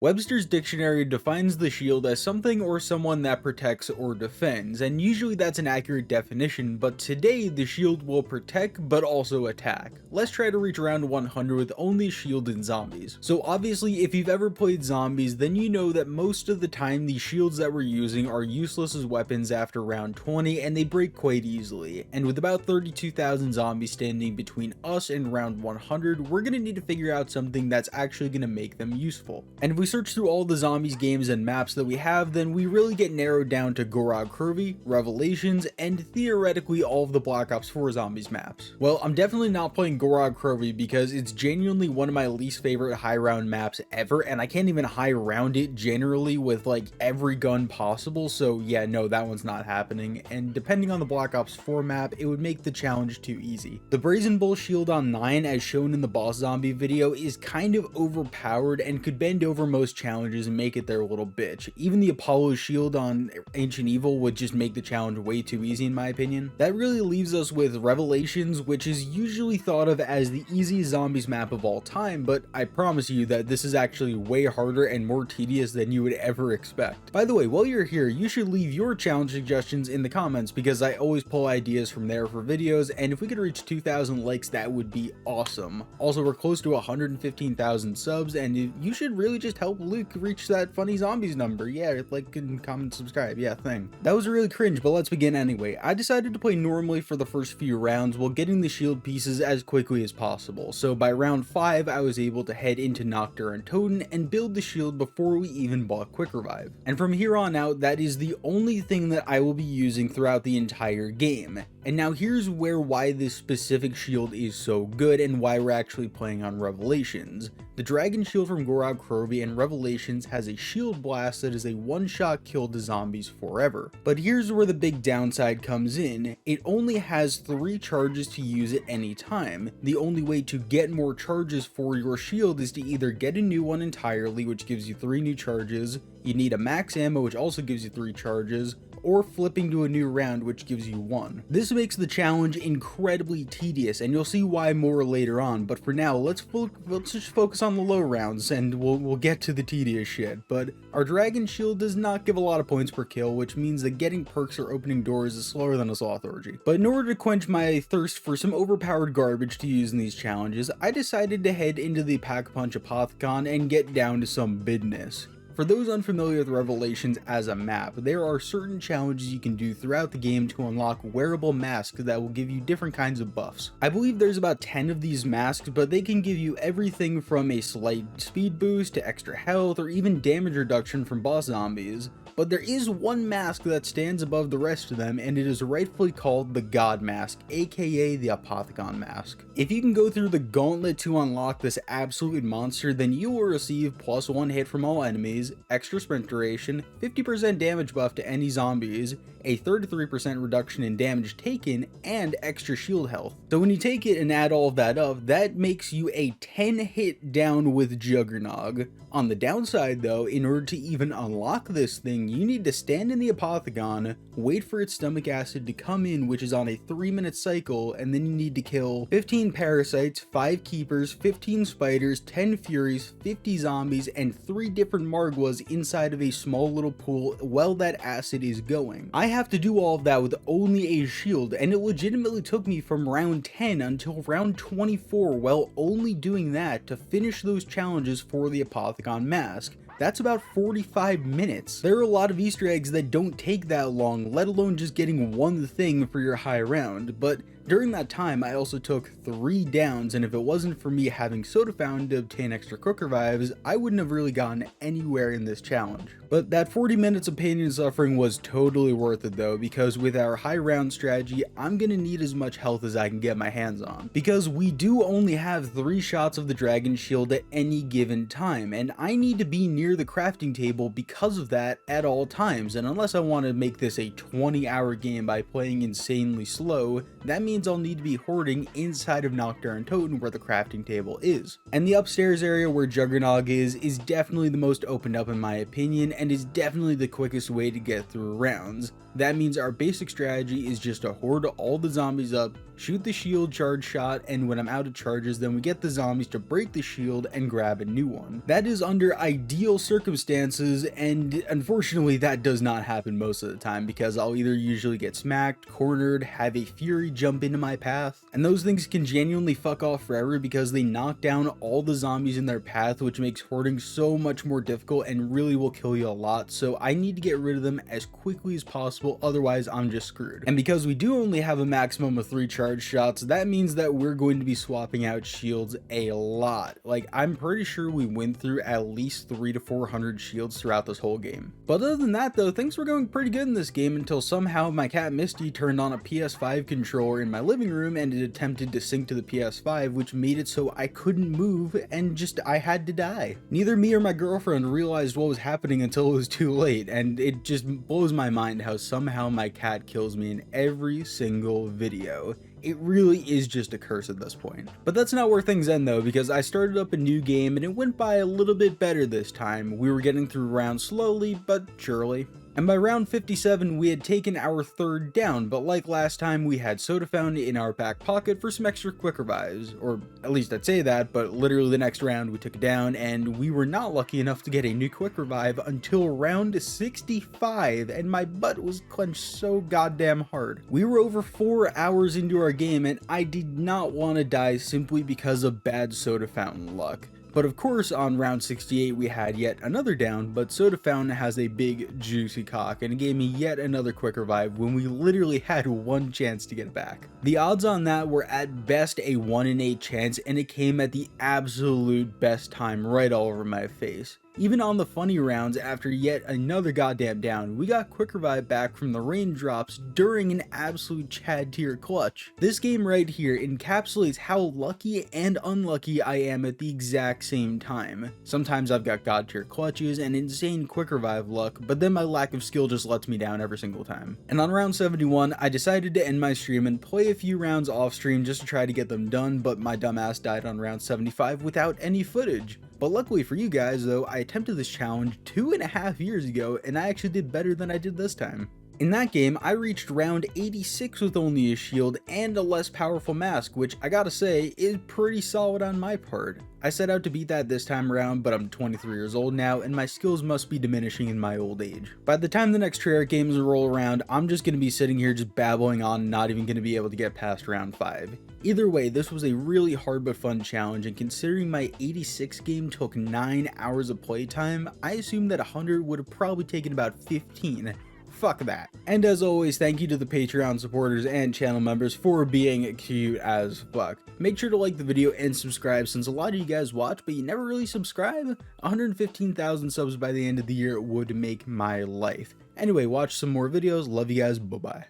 Webster's dictionary defines the shield as something or someone that protects or defends, and usually that's an accurate definition, but today the shield will protect but also attack. Let's try to reach around 100 with only shield and zombies. So obviously if you've ever played zombies, then you know that most of the time the shields that we're using are useless as weapons after round 20 and they break quite easily, and with about 32,000 zombies standing between us and round 100, we're gonna need to figure out something that's actually gonna make them useful. And if we search through all the zombies games and maps that we have, then we really get narrowed down to Gorod Curvy, Revelations, and theoretically all of the Black Ops 4 zombies maps. Well, I'm definitely not playing Gorod Curvy because it's genuinely one of my least favorite high round maps ever, and I can't even high round it generally with like every gun possible, so yeah, no, that one's not happening, and depending on the Black Ops 4 map, it would make the challenge too easy. The Brazen Bull shield on 9, as shown in the boss zombie video, is kind of overpowered and could bend over most challenges and make it their little bitch. Even the Apollo shield on Ancient Evil would just make the challenge way too easy in my opinion. That really leaves us with Revelations, which is usually thought of as the easiest zombies map of all time, but I promise you that this is actually way harder and more tedious than you would ever expect. By the way, while you're here, you should leave your challenge suggestions in the comments because I always pull ideas from there for videos, and if we could reach 2,000 likes, that would be awesome. Also, we're close to 115,000 subs, and you should really just help Luke reach that funny zombies number. Yeah, like and comment, subscribe, yeah, thing. That was really cringe, but let's begin anyway. I decided to play normally for the first few rounds while getting the shield pieces as quickly as possible. So by round 5, I was able to head into Nocturne and Toten and build the shield before we even bought Quick Revive. And from here on out, that is the only thing that I will be using throughout the entire game. And now here's why this specific shield is so good and why we're actually playing on Revelations. The Dragon Shield from Gorod Krovi and Revelations has a shield blast that is a one-shot kill to zombies forever. But here's where the big downside comes in. It only has 3 charges to use at any time. The only way to get more charges for your shield is to either get a new one entirely, which gives you 3 new charges, you need a max ammo, which also gives you 3 charges, or flipping to a new round, which gives you 1. This makes the challenge incredibly tedious, and you'll see why more later on, but for now, let's just focus on the low rounds, and we'll get to the tedious shit. But our Dragon Shield does not give a lot of points per kill, which means that getting perks or opening doors is slower than a sloth orgy. But in order to quench my thirst for some overpowered garbage to use in these challenges, I decided to head into the Pack-a-Punch Apothicon and get down to some business. For those unfamiliar with Revelations as a map, there are certain challenges you can do throughout the game to unlock wearable masks that will give you different kinds of buffs. I believe there's about 10 of these masks, but they can give you everything from a slight speed boost to extra health or even damage reduction from boss zombies. But there is one mask that stands above the rest of them, and it is rightfully called the God Mask, aka the Apothicon Mask. If you can go through the gauntlet to unlock this absolute monster, then you will receive +1 hit from all enemies, extra sprint duration, 50% damage buff to any zombies, a 33% reduction in damage taken, and extra shield health. So when you take it and add all of that up, that makes you a 10 hit down with Juggernog. On the downside though, in order to even unlock this thing, you need to stand in the Apothicon, wait for its stomach acid to come in, which is on a 3-minute cycle, and then you need to kill 15 parasites, 5 keepers, 15 spiders, 10 furies, 50 zombies, and 3 different margwas inside of a small little pool while that acid is going. I have to do all of that with only a shield, and it legitimately took me from round 10 until round 24 while only doing that to finish those challenges for the Apothicon Mask. That's about 45 minutes. There are a lot of Easter eggs that don't take that long, let alone just getting one thing for your high round, but during that time, I also took 3 downs, and if it wasn't for me having Soda Fountain to obtain extra Quick Revives, I wouldn't have really gotten anywhere in this challenge. But that 40 minutes of pain and suffering was totally worth it though, because with our high round strategy, I'm gonna need as much health as I can get my hands on. Because we do only have 3 shots of the Dragon Shield at any given time, and I need to be near the crafting table because of that at all times, and unless I want to make this a 20-hour game by playing insanely slow, that means I'll need to be hoarding inside of Nocturne Toten where the crafting table is. And the upstairs area where Juggernog is definitely the most opened up in my opinion, and is definitely the quickest way to get through rounds. That means our basic strategy is just to hoard all the zombies up, shoot the shield charge shot, and when I'm out of charges, then we get the zombies to break the shield and grab a new one. That is under ideal circumstances, and unfortunately that does not happen most of the time, because I'll either usually get smacked, cornered, have a fury jump into my path, and those things can genuinely fuck off forever because they knock down all the zombies in their path, which makes hoarding so much more difficult and really will kill you a lot. So I need to get rid of them as quickly as possible, otherwise I'm just screwed. And because we do only have a maximum of 3 charge shots, that means that we're going to be swapping out shields a lot. Like, I'm pretty sure we went through at least 300 to 400 shields throughout this whole game. But other than that though, things were going pretty good in this game until somehow my cat Misty turned on a PS5 controller in my living room and it attempted to sync to the PS5, which made it so I couldn't move and I had to die. Neither me or my girlfriend realized what was happening until it was too late, and it just blows my mind how somehow my cat kills me in every single video. It really is just a curse at this point. But that's not where things end though, because I started up a new game and it went by a little bit better this time. We were getting through rounds slowly but surely. And by round 57, we had taken our 3rd down, but like last time, we had soda fountain in our back pocket for some extra quick revives, or at least I'd say that, but literally the next round we took it down, and we were not lucky enough to get a new quick revive until round 65, and my butt was clenched so goddamn hard. We were over 4 hours into our game, and I did not want to die simply because of bad soda fountain luck. But of course, on round 68, we had yet another down, but soda fountain has a big juicy cock, and it gave me yet another quick revive when we literally had 1 chance to get it back. The odds on that were at best a 1 in 8 chance, and it came at the absolute best time right all over my face. Even on the funny rounds, after yet another goddamn down, we got quick revive back from the raindrops during an absolute Chad tier clutch. This game right here encapsulates how lucky and unlucky I am at the exact same time. Sometimes I've got god tier clutches and insane quick revive luck, but then my lack of skill just lets me down every single time. And on round 71, I decided to end my stream and play a few rounds off stream just to try to get them done, but my dumbass died on round 75 without any footage. But luckily for you guys though, I attempted this challenge 2.5 years ago and I actually did better than I did this time. In that game, I reached round 86 with only a shield and a less powerful mask, which I gotta say is pretty solid on my part. I set out to beat that this time around, but I'm 23 years old now and my skills must be diminishing in my old age. By the time the next Treyarch games roll around, I'm just gonna be sitting here just babbling on and not even gonna be able to get past round 5. Either way, this was a really hard but fun challenge, and considering my 86 game took 9 hours of playtime, I assume that 100 would have probably taken about 15. Fuck that. And as always, thank you to the Patreon supporters and channel members for being cute as fuck. Make sure to like the video and subscribe, since a lot of you guys watch but you never really subscribe. 115,000 subs by the end of the year would make my life. Anyway, watch some more videos. Love you guys. Bye bye.